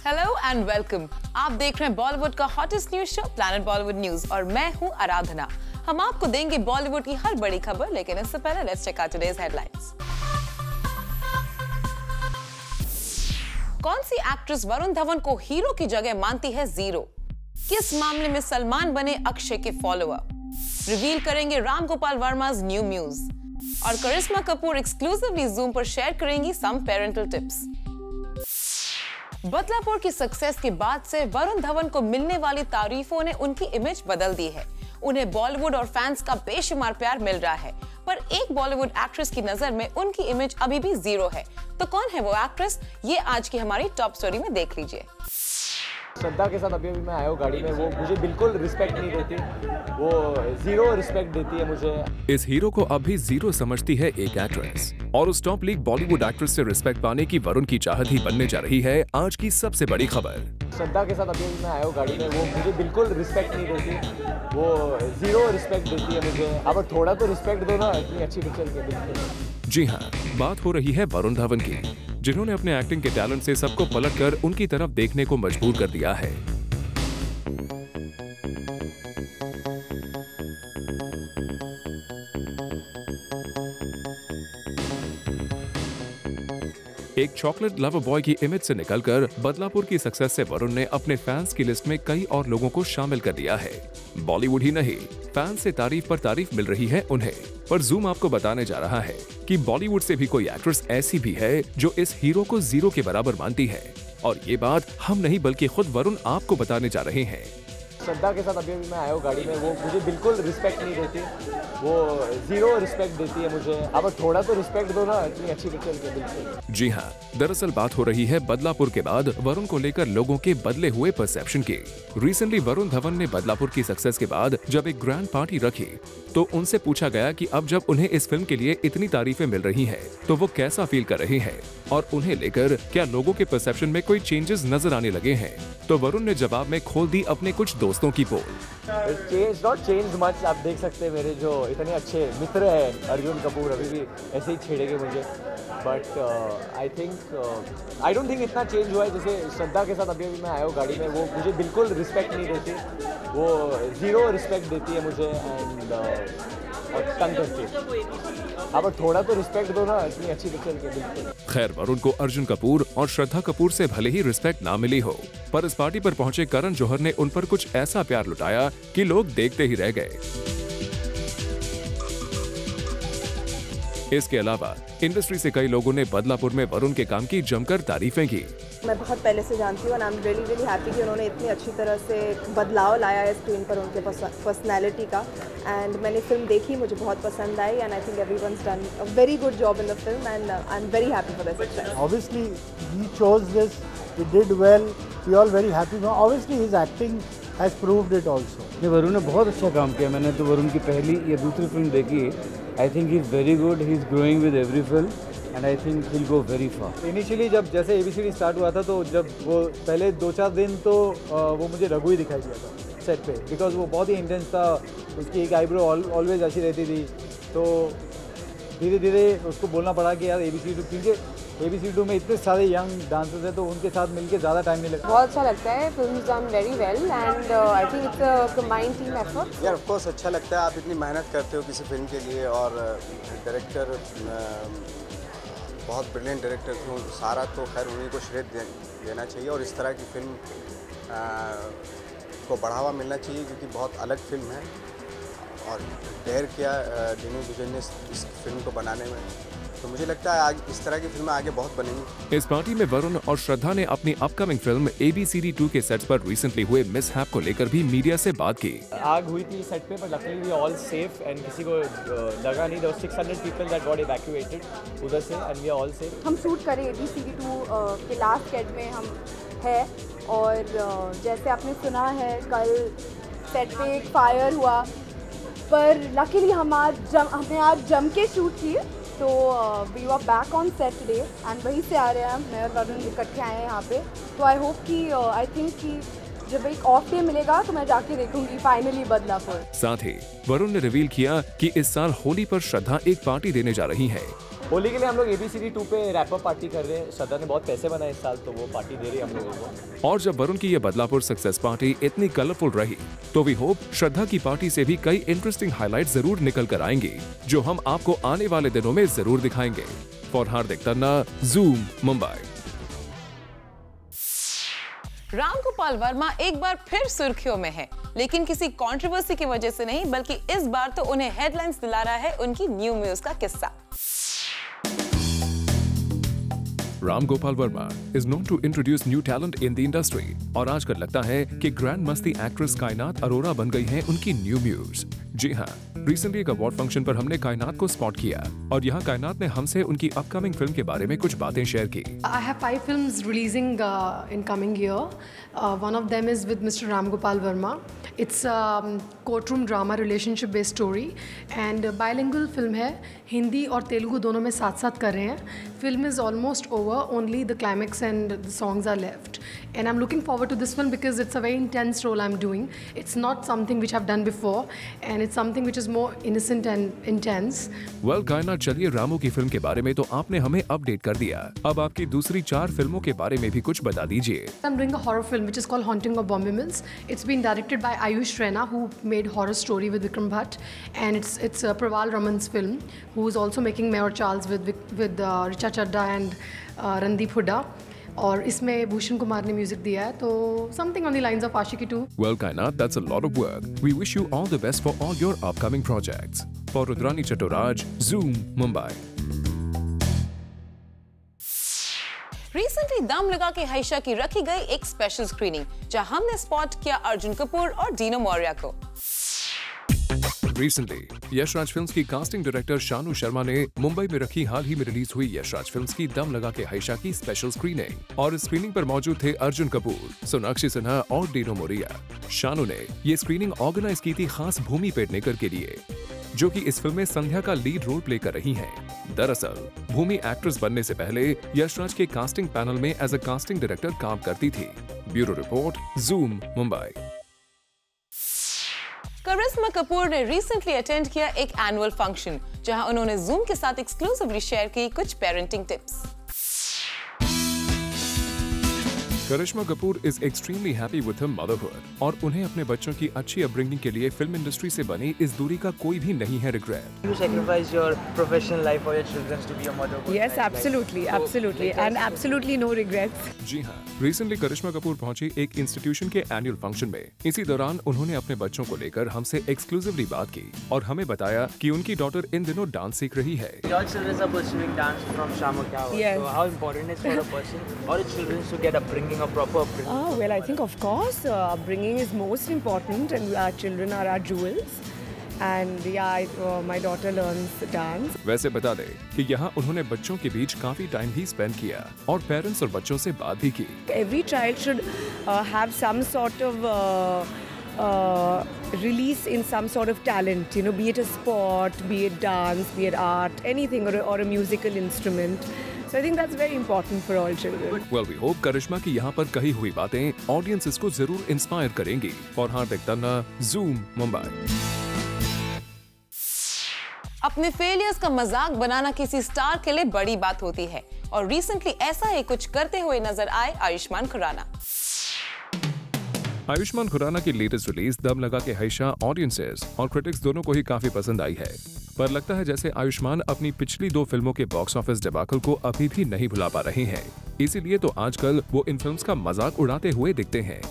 Hello and welcome. आप देख रहे हैं बॉलीवुड का hottest news show planet Bollywood news और मैं हूं आराधना। हम आपको देंगे बॉलीवुड की हर बड़ी खबर, लेकिन इससे पहले let's check out today's headlines. कौन सी एक्ट्रेस वरुण धवन को हीरो की जगह मानती है जीरो? किस मामले में सलमान बने अक्षय के फॉलोअर? रिवील करेंगे राम गोपाल वर्मा's न्यू म्यूज और करिश्मा कपूर एक्सक्लूसिवली जूम पर शेयर करेंगी सम पेरेंटल टिप्स। बदलापुर की सक्सेस के बाद से वरुण धवन को मिलने वाली तारीफों ने उनकी इमेज बदल दी है। उन्हें बॉलीवुड और फैंस का बेशुमार प्यार मिल रहा है, पर एक बॉलीवुड एक्ट्रेस की नजर में उनकी इमेज अभी भी जीरो है। तो कौन है वो एक्ट्रेस, ये आज की हमारी टॉप स्टोरी में देख लीजिए। श्रद्धा के साथ अभी मैं आया हूँ गाड़ी में, वो मुझे बिल्कुल रिस्पेक्ट नहीं देती, वो जीरो रिस्पेक्ट देती है मुझे। इस हीरो को अब भी जीरो समझती है एक एक्ट्रेस, और उस टॉप लीग बॉलीवुड एक्ट्रेस से रिस्पेक्ट पाने की वरुण की चाहत ही बनने जा रही है आज की सबसे बड़ी खबर। श्रद्धा के साथ अभी मैं आया हूँ गाड़ी में, वो मुझे बिल्कुल रिस्पेक्ट नहीं देती, वो जीरो रिस्पेक्ट देती है मुझे। अब थोड़ा तो रिस्पेक्ट दो ना, इतनी अच्छी पिक्चर के बिल्कुल। जी हाँ, बात हो रही है वरुण धवन की, जिन्होंने अपने एक्टिंग के टैलेंट से सबको पलटकर उनकी तरफ देखने को मजबूर कर दिया है। एक चॉकलेट लवर बॉय की इमेज से निकलकर बदलापुर की सक्सेस से वरुण ने अपने फैंस की लिस्ट में कई और लोगों को शामिल कर दिया है। बॉलीवुड ही नहीं, फैंस से तारीफ पर तारीफ मिल रही है उन्हें। पर जूम आपको बताने जा रहा है कि बॉलीवुड से भी कोई एक्ट्रेस ऐसी भी है जो इस हीरो को जीरो के बराबर मानती है, और ये बात हम नहीं बल्कि खुद वरुण आपको बताने जा रहे हैं। श्रद्धा के साथ अभी मैं आया हूँ गाड़ी में, वो मुझे बिल्कुल रिस्पेक्ट नहीं देती, वो जीरो रिस्पेक्ट देती है मुझे। अब थोड़ा तो रिस्पेक्ट दो ना, इतनी अच्छी पिक्चर के बिल्कुल। जी हाँ, दरअसल बात हो रही है बदलापुर के बाद वरुण को लेकर लोगों के बदले हुए परसेप्शन की। रिसेंटली वरुण धवन ने बदलापुर की सक्सेस के बाद जब एक ग्रैंड पार्टी रखी तो उनसे पूछा गया कि अब जब उन्हें इस फिल्म के लिए इतनी तारीफें मिल रही हैं, तो वो कैसा फील कर रहे हैं और उन्हें लेकर क्या लोगों के परसेप्शन में कोई चेंजेस नजर आने लगे हैं। तो वरुण ने जवाब में खोल दी अपने कुछ दोस्तों की पोल। नॉट चेंज मच, आप देख सकते हैं मेरे जो इतने अच्छे मित्र हैं अर्जुन कपूर अभी भी ऐसे ही छेड़ेंगे मुझे, बट आई डोंट थिंक इतना चेंज हुआ है। जैसे श्रद्धा के साथ अभी मैं आया हूँ गाड़ी में, वो मुझे बिल्कुल रिस्पेक्ट नहीं देती, वो जीरो रिस्पेक्ट देती है मुझे एंड और तंग करती। अब थोड़ा तो रिस्पेक्ट दो ना, इतनी अच्छी पिक्चर के बिल्कुल। खैर, वरुण को अर्जुन कपूर और श्रद्धा कपूर से भले ही रिस्पेक्ट ना मिली हो, पर इस पार्टी पर पहुंचे करण जौहर ने उन पर कुछ ऐसा प्यार लुटाया कि लोग देखते ही रह गए। इसके अलावा इंडस्ट्री से कई लोगों ने बदलापुर में वरुण के काम की जमकर तारीफें की। मैं बहुत पहले से जानती हूँ और I am really really happy कि उन्होंने इतनी अच्छी तरह से बदलाव लाया है स्क्रीन पर उनके पर्सनैलिटी का। एंड मैंने फिल्म देखी, मुझे बहुत पसंद आई and I think everyone's done a very good job in the film and I am very happy for this success. Obviously he chose this, he did well, we all very happy. Now obviously his acting has proved it also. नहीं, वरुण ने बहुत अच्छा काम किया। मैंने तो वरुण की पहली या दूसरी फिल्म देखी। I think he is very good, he is growing with every film and I think he will go very far. Initially जब जैसे ABCD स्टार्ट हुआ था, तो जब वो पहले 2-4 दिन तो वो मुझे रघु ही दिखाई दिया था सेट पे, बिकॉज वो बहुत ही इंटेंस था। उसकी एक आईब्रो ऑलवेज अच्छी रहती थी, तो धीरे धीरे उसको बोलना पड़ा कि यार ABCD, क्योंकि ABCD में इतने सारे यंग डांसर्स हैं, तो उनके साथ मिलके ज़्यादा टाइम नहीं लगता। बहुत अच्छा लगता है, film done very well and I think it's a combined team effort. यार ऑफ कोर्स अच्छा लगता है, आप इतनी मेहनत करते हो किसी फिल्म के लिए, और डायरेक्टर बहुत ब्रिलियंट डायरेक्टर थे सारा, तो खैर उन्हीं को श्रेय देना चाहिए और इस तरह की फिल्म को बढ़ावा मिलना चाहिए, क्योंकि बहुत अलग फिल्म है और डेयर किया दिनू विजय ने इस फिल्म को बनाने में। तो मुझे लगता है आज इस तरह की फिल्में आगे बहुत बनेंगी। इस पार्टी में वरुण और श्रद्धा ने अपनी अपकमिंग फिल्म ABCD 2 के सेट्स पर रिसेंटली हुए मिसहैप को लेकर भी मीडिया से बात की। आग हुई थी सेट पे, पर luckily we all safe and किसी को लगा नहीं। There 600 people that got evacuated उधर से and we are all safe. हम शूट करें ABCD 2 के लास्ट स्केच में हम है, और जैसे आपने सुना है कल सेट पे एक फायर हुआ, पर लकीली हमने आज जम के शूट किए, तो we were back on set today and वहीं से आ रहे हैं, मैं और वरुण इकट्ठे आए हैं यहाँ पे। तो आई होप कि आई थिंक कि जब एक ऑफ डे मिलेगा तो मैं जाके देखूंगी फाइनली बदलापुर। साथ ही वरुण ने रिवील किया कि इस साल होली पर श्रद्धा एक पार्टी देने जा रही है। होली के लिए हम लोग ABCD 2 पे रैप अप पार्टी कर रहे हैं। श्रद्धा ने बहुत पैसे बनाए इस साल, तो वो पार्टी दे रही है हम लोगों को। और जब वरुण की ये बदलापुर सक्सेस पार्टी इतनी कलरफुल रही, तो वी होप श्रद्धा की पार्टी से भी कई इंटरेस्टिंग हाइलाइट जरूर निकल कर आएंगी, जो हम आपको आने वाले दिनों में जरूर दिखाएंगे। For Hardik Tanna, zoom Mumbai. Ram Gopal Verma एक बार फिर सुर्खियों में है, लेकिन किसी कंट्रोवर्सी की वजह से नहीं, बल्कि इस बार तो उन्हें हेडलाइंस दिला रहा है उनकी न्यू म्यूज का किस्सा। Ram Gopal Verma is known to introduce new talent in the industry, और आजकल लगता है कि ग्रैंड मस्ती एक्ट्रेस कायनात अरोरा बन गई हैं उनकी न्यू म्यूज। जी हाँ, रिसेंटली एक अवार्ड फंक्शन पर हमने कायनात को स्पॉट किया और यहाँ कायनात ने हमसे उनकी अपकमिंग फिल्म के बारे में कुछ बातें शेयर की। I have 5 films releasing in coming year. One of them is with Mr. Ram Gopal Verma. It's a courtroom drama relationship based story and bilingual film है, हिंदी और तेलुगु दोनों में साथ साथ कर रहे हैं। Film is almost over, only the climax and the songs are left. And I'm looking forward to this one because it's a very intense role I'm doing. It's not something which I've done before and it's something which is more innocent and intense. Well, कायनात, चलिए रामू की film के बारे में तो आपने हमें update कर दिया। अब आपकी दूसरी 4 फिल्मों के बारे में भी कुछ बता दीजिए। I'm doing a horror film which is called Haunting of Bombay Mills. It's been directed by Ayush Raina, who made Horror Story with Vikram Bhatt, and it's Praval Raman's film, who is also making Mayor Charles with Richa Chadda and Randeep Hooda. और इसमें भूषण कुमार ने music दिया है, तो something on the lines of Aashiki 2. Well, Kainat, that's a lot of work. We wish you all the best for all your upcoming projects. For Rudrani Chattoraj, Zoom, Mumbai. Recently दम लगा के हाइशा की रखी गई एक स्पेशल स्क्रीनिंग, जहां हमने spot किया अर्जुन कपूर और डीनो मौर्या को। Recently, यशराज फिल्म्स की कास्टिंग डायरेक्टर शानू शर्मा ने मुंबई में रखी हाल ही में रिलीज हुई यशराज फिल्म्स की दम लगा के हाइशा की स्पेशल स्क्रीनिंग, और इस स्क्रीनिंग पर मौजूद थे अर्जुन कपूर, सोनाक्षी सिन्हा और डीनो मोरिया। शानू ने ये स्क्रीनिंग ऑर्गेनाइज की थी खास भूमि पेडनेकर के लिए, जो कि इस फिल्म में संध्या का लीड रोल प्ले कर रही हैं। दरअसल भूमि एक्ट्रेस बनने से पहले यशराज के कास्टिंग पैनल में एज अ कास्टिंग डायरेक्टर काम करती थी। Bureau report, zoom, Mumbai. Karisma Kapoor ने रिसेंटली अटेंड किया एक एनुअल फंक्शन, जहां उन्होंने ज़ूम के साथ एक्सक्लूसिवली शेयर की कुछ parenting tips. Karisma Kapoor is extremely happy with her motherhood, और उन्हें अपने बच्चों की अच्छी अपब्रिंगिंग के लिए फिल्म इंडस्ट्री से बनी इस दूरी का कोई भी नहीं है regret. You sacrifice your professional life for your children to be a mother. Yes, absolutely, absolutely, and absolutely no regrets. जी हाँ, रिसेंटली करिश्मा कपूर पहुंची एक इंस्टीट्यूशन के एनुअल फंक्शन में। इसी दौरान उन्होंने अपने बच्चों को लेकर हमसे एक्सक्लूसिवली बात की और हमें बताया कि उनकी डॉटर इन दिनों डांस सीख रही है। Your children are pursuing dance from Shamak hour. Yes. So how important is for a person or a children to get upbringing, a proper upbringing? Well, I think of course upbringing is most important, and our children are our jewels. And yeah, my daughter learns dance. वैसे बता दें कि यहाँ उन्होंने बच्चों के बीच काफी time भी स्पेंड किया और पेरेंट्स और बच्चों से बात भी की। Every child should have some sort of release in some sort of talent, you know, be it a sport, be it dance, be it art, anything, or a musical instrument. So I think that's very important for all children. Well, we hope करिश्मा की यहाँ पर कही हुई बातें audiences को जरूर inspire करेंगी। For Hardik Tanna, zoom, Mumbai. अपने फेलियर्स का मजाक बनाना किसी स्टार के लिए बड़ी बात होती है, और रिसेंटली ऐसा ही कुछ करते हुए नजर आए आयुष्मान खुराना। आयुष्मान खुराना की लेटेस्ट रिलीज दम लगा के हाइशा ऑडियंसेस और क्रिटिक्स दोनों को ही काफी पसंद आई है, पर लगता है जैसे आयुष्मान अपनी पिछली 2 फिल्मों के बॉक्स ऑफिस डिबाकल को अभी भी नहीं भुला पा रहे हैं। इसीलिए तो आजकल वो इन फिल्म्स का मजाक उड़ाते हुए दिखते हैं।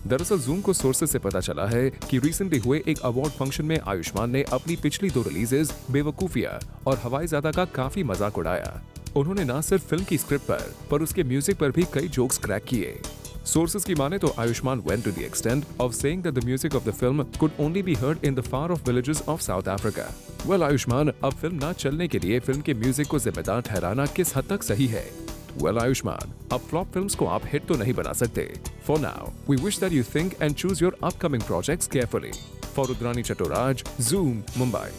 दरअसल ज़ूम को सोर्सेज से पता चला है कि रिसेंटली हुए एक अवार्ड फंक्शन में आयुष्मान ने अपनी पिछली 2 रिलीजेस बेवकूफिया और हवाईजादा का काफी मजाक उड़ाया। उन्होंने न सिर्फ फिल्म की स्क्रिप्ट पर उसके म्यूजिक पर भी कई जोक्स क्रैक किए। Sources की माने तो Ayushman went to the extent of saying that the music of the film could only be heard in the far-off villages of South Africa. Well, Ayushman, अब फिल्म ना चलने के लिए फिल्म के म्यूजिक को जिम्मेदार ठहराना किस हद तक सही है? Well, आयुष्मान, अब फ्लॉप फिल्म्स को आप हिट तो नहीं बना सकते। For now, we wish that you think and choose your upcoming projects carefully. For Rudrani Chattoraj, Zoom, Mumbai.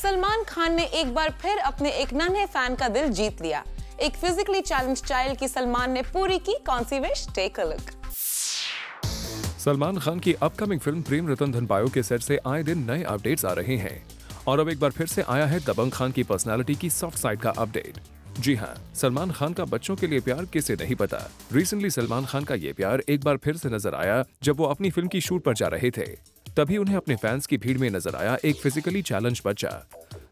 Salman Khan ने एक बार फिर अपने एक नन्हे फैन का दिल जीत लिया। एक फिजिकली चैलेंज चाइल्ड की सलमान ने पूरी की कौन सी wish? Take a look. Salman Khan की अपकमिंग फिल्म प्रेम रतन धन पायो के सेट से आए दिन नए अपडेट्स आ रहे हैं और अब एक बार फिर से आया है दबंग खान की पर्सनालिटी की सॉफ्ट साइड का अपडेट। जी हाँ, सलमान खान का बच्चों के लिए प्यार किसे नहीं पता। रिसेंटली सलमान खान का ये प्यार एक बार फिर से नजर आया जब वो अपनी फिल्म की शूट पर जा रहे थे। तभी उन्हें अपने फैंस की भीड़ में नजर आया एक फिजिकली चैलेंज बच्चा।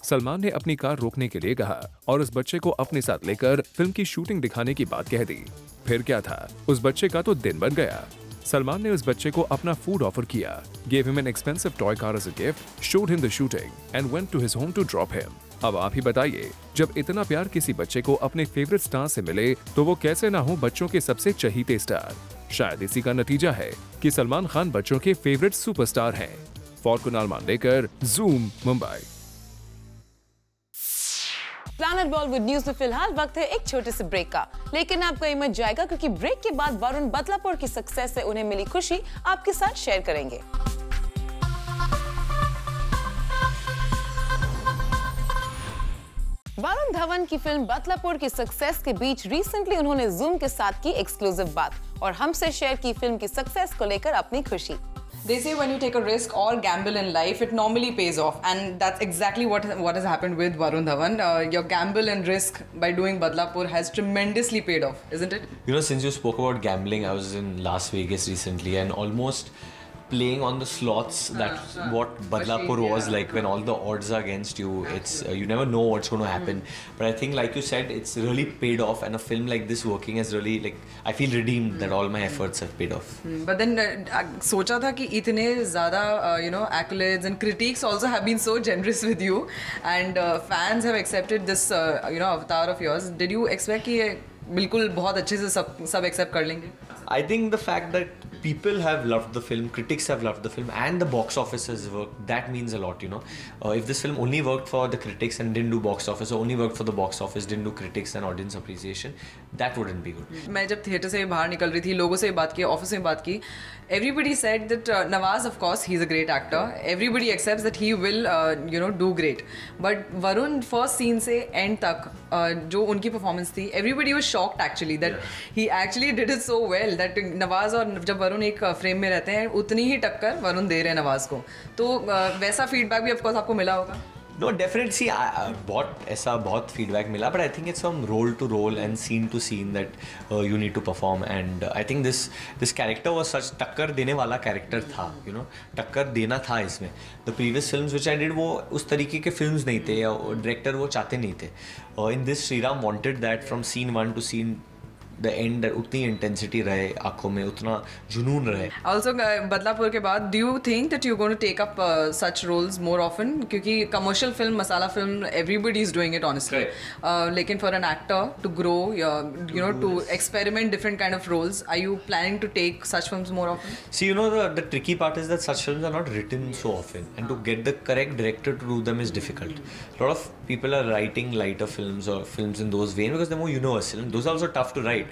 सलमान ने अपनी कार रोकने के लिए कहा और उस बच्चे को अपने साथ लेकर फिल्म की शूटिंग दिखाने की बात कह दी। फिर क्या था, उस बच्चे का तो दिन बन गया। सलमान ने उस बच्चे को अपना फूड ऑफर किया, gave him an expensive toy car as a gift, showed him the shooting and went to his home to drop him। अब आप ही बताइए, जब इतना प्यार किसी बच्चे को अपने फेवरेट स्टार से मिले तो वो कैसे ना हो बच्चों के सबसे चहीते स्टार। शायद इसी का नतीजा है कि सलमान खान बच्चों के फेवरेट सुपरस्टार हैं। For Kunal Mandekar, zoom, Mumbai. Planet Bollywood news में फिलहाल वक्त है एक छोटे से ब्रेक का, लेकिन आपको ये मत जाएगा क्योंकि ब्रेक के बाद वरुण बदलापुर की सक्सेस से उन्हें मिली खुशी आपके साथ शेयर करेंगे। वरुण धवन की फिल्म बदलापुर की सक्सेस के बीच रिसेंटली उन्होंने ज़ूम के साथ की एक्सक्लूसिव बात और हमसे शेयर की फिल्म की सक्सेस को लेकर अपनी खुशी। They say when you take a risk or gamble in life, it normally pays off, and that's exactly what has happened with Varun Dhawan. Your gamble and risk by doing Badlapur has tremendously paid off, isn't it? You know, since you spoke about gambling, I was in Las Vegas recently, and almost playing on the slots, that's what Badlapur was like. When all the odds are against you, it's you never know what's going to happen. But I think, like you said, it's really paid off, and a film like this working has really, like, I feel redeemed that all my efforts have paid off. But then सोचा था कि इतने ज़्यादा accolades and critics also have been so generous with you, and fans have accepted this avatar of yours. Did you expect कि बिल्कुल बहुत अच्छे से सब accept कर लेंगे? I think the fact that people have loved the film, critics have loved the film, and the box office has worked, that means a lot, you know. If this film only worked for the critics and didn't do box office, or only worked for the box office, didn't do critics and audience appreciation, that wouldn't be good. मैं जब theatre से बाहर निकल रही थी, लोगों से बात की, ऑफिस में बात की, everybody said that Nawaz, of course, he's a great actor. Everybody accepts that he will, do great. But Varun, first scene से end तक, जो उनकी performance थी, everybody was shocked actually that he actually did it so well that Nawaz और जब वरुण एक frame में रहते हैं उतनी ही टक्कर वरुण दे रहे हैं नवाज को, तो वैसा फीडबैक भी ऑफकोर्स आपको मिला होगा। No, definitely. See, बहुत feedback मिला, but I think it's from role to role and scene to scene that you need to perform, and I think this character was such टक्कर देने वाला character था, you know, टक्कर देना था इसमें. The previous films which I did वो उस तरीके के films नहीं थे, या director वो चाहते नहीं थे. In this, Sriram wanted that from scene 1 to scene the end, उतनी intensity रहे आँखों में, उतना जुनून रहे. Also बदलापुर के बाद, do you think that you're going to take up such roles more often? क्योंकि commercial film, masala film, everybody is doing it honestly. लेकिन for an actor to grow, to experiment different kind of roles, are you planning to take such films more often? See, you know, the tricky part is that such films are not written so often, and to get the correct director to do them is difficult. A lot of people are writing lighter films or films in those veins because they're more universal, and those are also tough to write.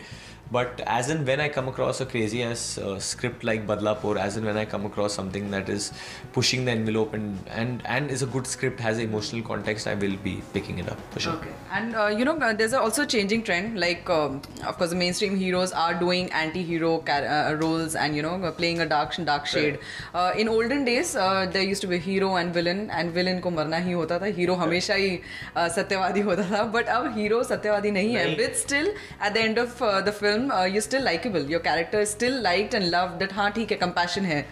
But as and when I come across a crazy ass script like Badlapur, as and when I come across something that is pushing the envelope and is a good script, has an emotional context, I will be picking it up for sure. Okay. And there's also changing trend, like of course the mainstream heroes are doing anti-hero roles and playing a dark shade. In olden days there used to be hero and villain को मरना ही होता था, hero हमेशा ही सत्यवादी होता था, but अब hero सत्यवादी नहीं है, but still at the end of the film you're still likable, your character is still liked and loved, that हाँ ठीक है, compassion है.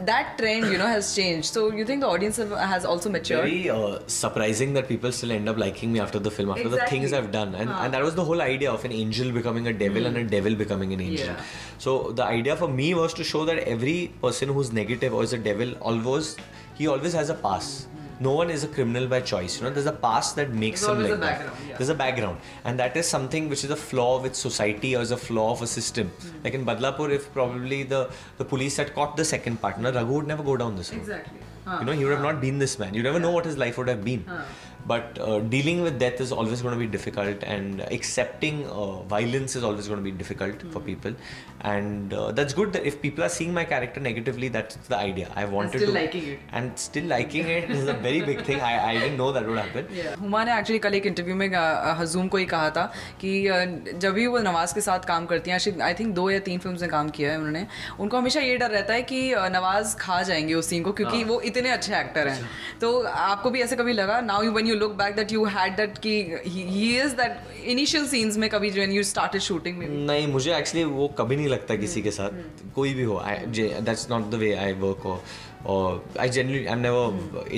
That trend has changed, so you think the audience has also matured? Very surprising that people still end up liking me after the film, after the things I've done, and that was the whole idea of an angel becoming a devil and a devil becoming an angel. So the idea for me was to show that every person who's negative or is a devil, he always has a past. No one is a criminal by choice. There's a past that makes him like that. There's a background, and that is something which is a flaw with society or is a flaw of a system. Like in Badlapur, if probably the police had caught the second partner, Raghu would never go down this road. Exactly. He would have not been this man. You never know what his life would have been. But dealing with death is always going to be difficult, and accepting violence is always going to be difficult for people. And that's good that if people are seeing my character negatively, that's the idea. I wanted to liking it. And still liking it is a very big thing. I didn't know that would happen. Huma ने actually कल एक interview में हजूम को ही कहा था कि जब भी वो नवाज़ के साथ काम करती हैं, आई थिंक 2 या 3 फिल्म्स में काम किया है उन्होंने, उनको हमेशा ये डर रहता है कि नवाज़ खा जाएंगे उस सीन को, क्योंकि वो इतने अच्छे एक्टर हैं. तो आपको भी ऐसे कभी लगा, now when you look back, that you had that कि he is that initial scenes में कभी व्हेन यू स्टार्टेड शूटिंग में? नहीं, मुझे एक्चुअली वो कभी नहीं लगता किसी के साथ, कोई भी हो. That's not the way I work. Or I'm never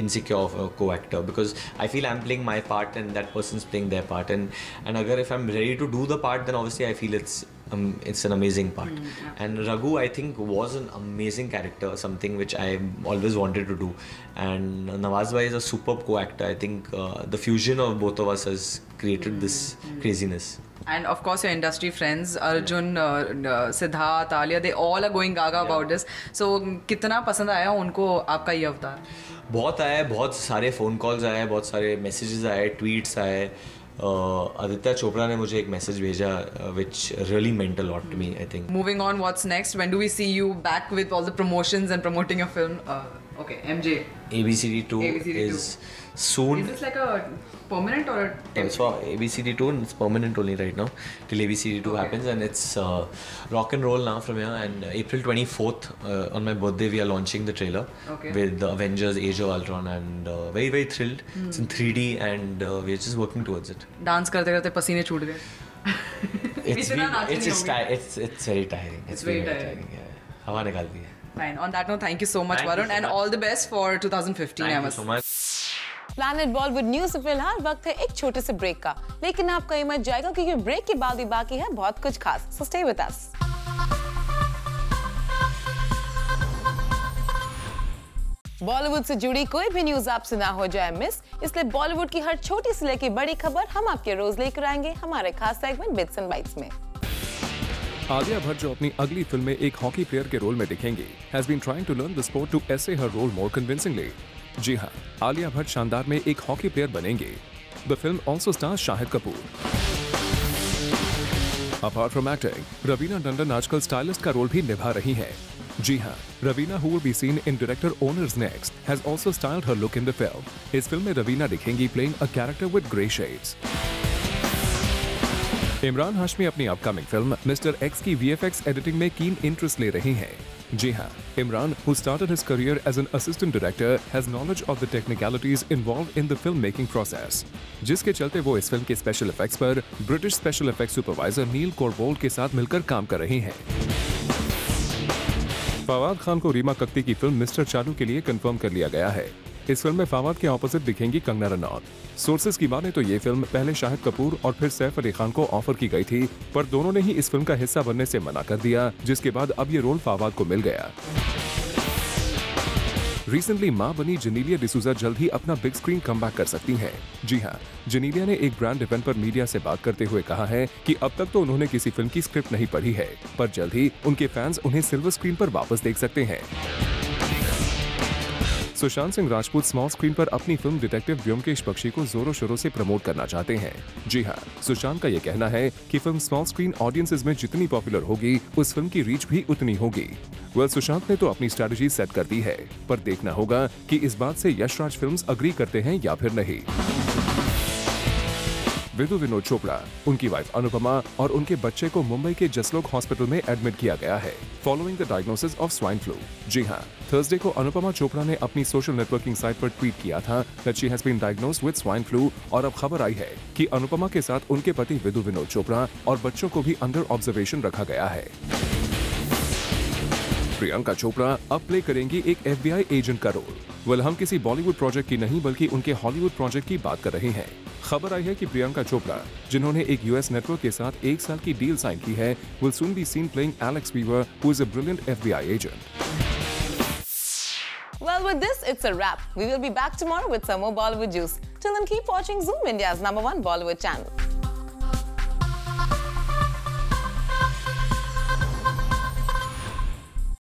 insecure of a co-actor, because I feel I'm playing my part and that person's playing their part, and agar if I'm ready to do the part, then obviously I feel it's an amazing part. And Raghu, I think, was an amazing character, something which I always wanted to do. And Nawaz bhai is a superb co-actor. I think the fusion of both of us has created this craziness. And of course your industry friends, Arjun, Siddharth, Alia, they all are going gaga about this. So कितना पसंद आया उनको आपका ये अवतार? बहुत आया है, बहुत सारे फ़ोन कॉल्स आए, बहुत सारे मैसेजेस आए, ट्वीट्स आए. आदित्य चोपड़ा ने मुझे एक मैसेज भेजा which really meant a lot to me, I think. Moving on, what's next? When do we see you back with all the promotions and promoting your film? Okay, MJ. ABCD2 is soon. Is this like a permanent or a... So ABCD2, it's permanent only right now till ABCD2 happens, and it's rock and roll now from here. And April 24th on my birthday we are launching the trailer with the Avengers Age of Ultron, and very very thrilled. It's in 3D and we're just working towards it. Dance करते करते पसीने छूट गए. It's very tiring. It's very tiring. हवा निकाल दी है. Fine. On that note, thank you so much, Varun, and all the best for 2015. Thank you so much. Planet Bollywood News से फिलहाल वक्त है एक छोटे से ब्रेक का, लेकिन आप कहीं मत जाएगा क्योंकि ब्रेक के बाद भी बाकी है बहुत कुछ खास. So stay with us. Bollywood से जुड़ी कोई भी न्यूज आपसे ना हो जाए मिस, इसलिए बॉलीवुड की हर छोटी से लेकर बड़ी खबर हम आपके रोज लेकर आएंगे हमारे खास सेगमेंट बिट्स एंड बाइट्स में. आलिया भट्ट, जो अपनी अगली फिल्म में एक हॉकी प्लेयर के रोल में दिखेंगी, has been trying to learn the sport to essay her role more convincingly. जी हाँ, आलिया भट्ट शानदार में एक हॉकी प्लेयर बनेंगे. The film also stars Shahid Kapoor. Apart from acting, Raveena Tandon आजकल स्टाइलिस्ट का रोल भी निभा रही हैं. जी हाँ, Raveena, who will be seen in director Owner's Next, has also styled her look in the film. इस फिल्म में रवीना दिखेंगी playing a character with grey shades. Imran Hashmi अपनी अपकमिंग फिल्म मिस्टर एक्स की VFX एडिटिंग में कीन इंटरेस्ट ले रही हैं. जी हाँ, Imran, who started his career as an assistant director, has knowledge of the technicalities involved in the film-making process, जिसके चलते वो इस फिल्म के स्पेशल इफेक्ट्स पर ब्रिटिश स्पेशल इफेक्ट्स सुपरवाइजर नील कोरबोल्ट के साथ मिलकर काम कर रही हैं. फवाद खान को रीमा कक्ती की फिल्म मिस्टर चालू के लिए कंफर्म कर लिया गया है. इस फिल्म में फवाद के ऑपोजिट दिखेंगी कंगना रनौत. सोर्सेज की माने तो ये फिल्म पहले शाहिद कपूर और फिर सैफ अली खान को ऑफर की गई थी, पर दोनों ने ही इस फिल्म का हिस्सा बनने से मना कर दिया, जिसके बाद अब ये रोल फवाद को मिल गया. रिसेंटली मां बनी जेनेलिया डिसूजा जल्द ही अपना बिग स्क्रीन कमबैक कर सकती हैं. जी हाँ, जेनेलिया ने एक ब्रांड इवेंट पर मीडिया से बात करते हुए कहा है कि अब तक तो उन्होंने किसी फिल्म की स्क्रिप्ट नहीं पढ़ी है, पर जल्द ही उनके फैंस उन्हें सिल्वर स्क्रीन पर वापस देख सकते हैं. सुशांत सिंह राजपूत स्मॉल स्क्रीन पर अपनी फिल्म डिटेक्टिव व्योमकेश बख्शी को जोरों शोरों से प्रमोट करना चाहते हैं. जी हाँ, सुशांत का ये कहना है कि फिल्म स्मॉल स्क्रीन ऑडियंसेस में जितनी पॉपुलर होगी, उस फिल्म की रीच भी उतनी होगी. सुशांत ने तो अपनी स्ट्रेटजी सेट कर दी है, पर देखना होगा कि इस बात से यशराज फिल्म्स अग्री करते हैं या फिर नहीं. विदु विनोद चोपड़ा, उनकी वाइफ अनुपमा और उनके बच्चे को मुंबई के जसलोक हॉस्पिटल में एडमिट किया गया है following the diagnosis of swine flu. जी हाँ, थर्सडे को अनुपमा चोपड़ा ने अपनी सोशल नेटवर्किंग साइट पर ट्वीट किया था that she has been diagnosed with swine flu, और अब खबर आई है कि अनुपमा के साथ उनके पति विदु विनोद चोपड़ा और बच्चों को भी अंडर ऑब्जर्वेशन रखा गया है. प्रियंका चोपड़ा अब प्ले करेंगी एक FBI एजेंट का रोल. हम किसी बॉलीवुड प्रोजेक्ट की नहीं बल्कि उनके हॉलीवुड प्रोजेक्ट की बात कर रहे हैं. खबर आई है कि प्रियंका चोपड़ा, जिन्होंने एक US नेटवर्क के साथ 1 साल की डील साइन की है, will soon be seen playing Alex Weaver, who is a brilliant FBI agent. Well, with this, it's a wrap. We will be back tomorrow with some more Bollywood juice. Till then, keep watching Zoom, India's #1 Bollywood channel.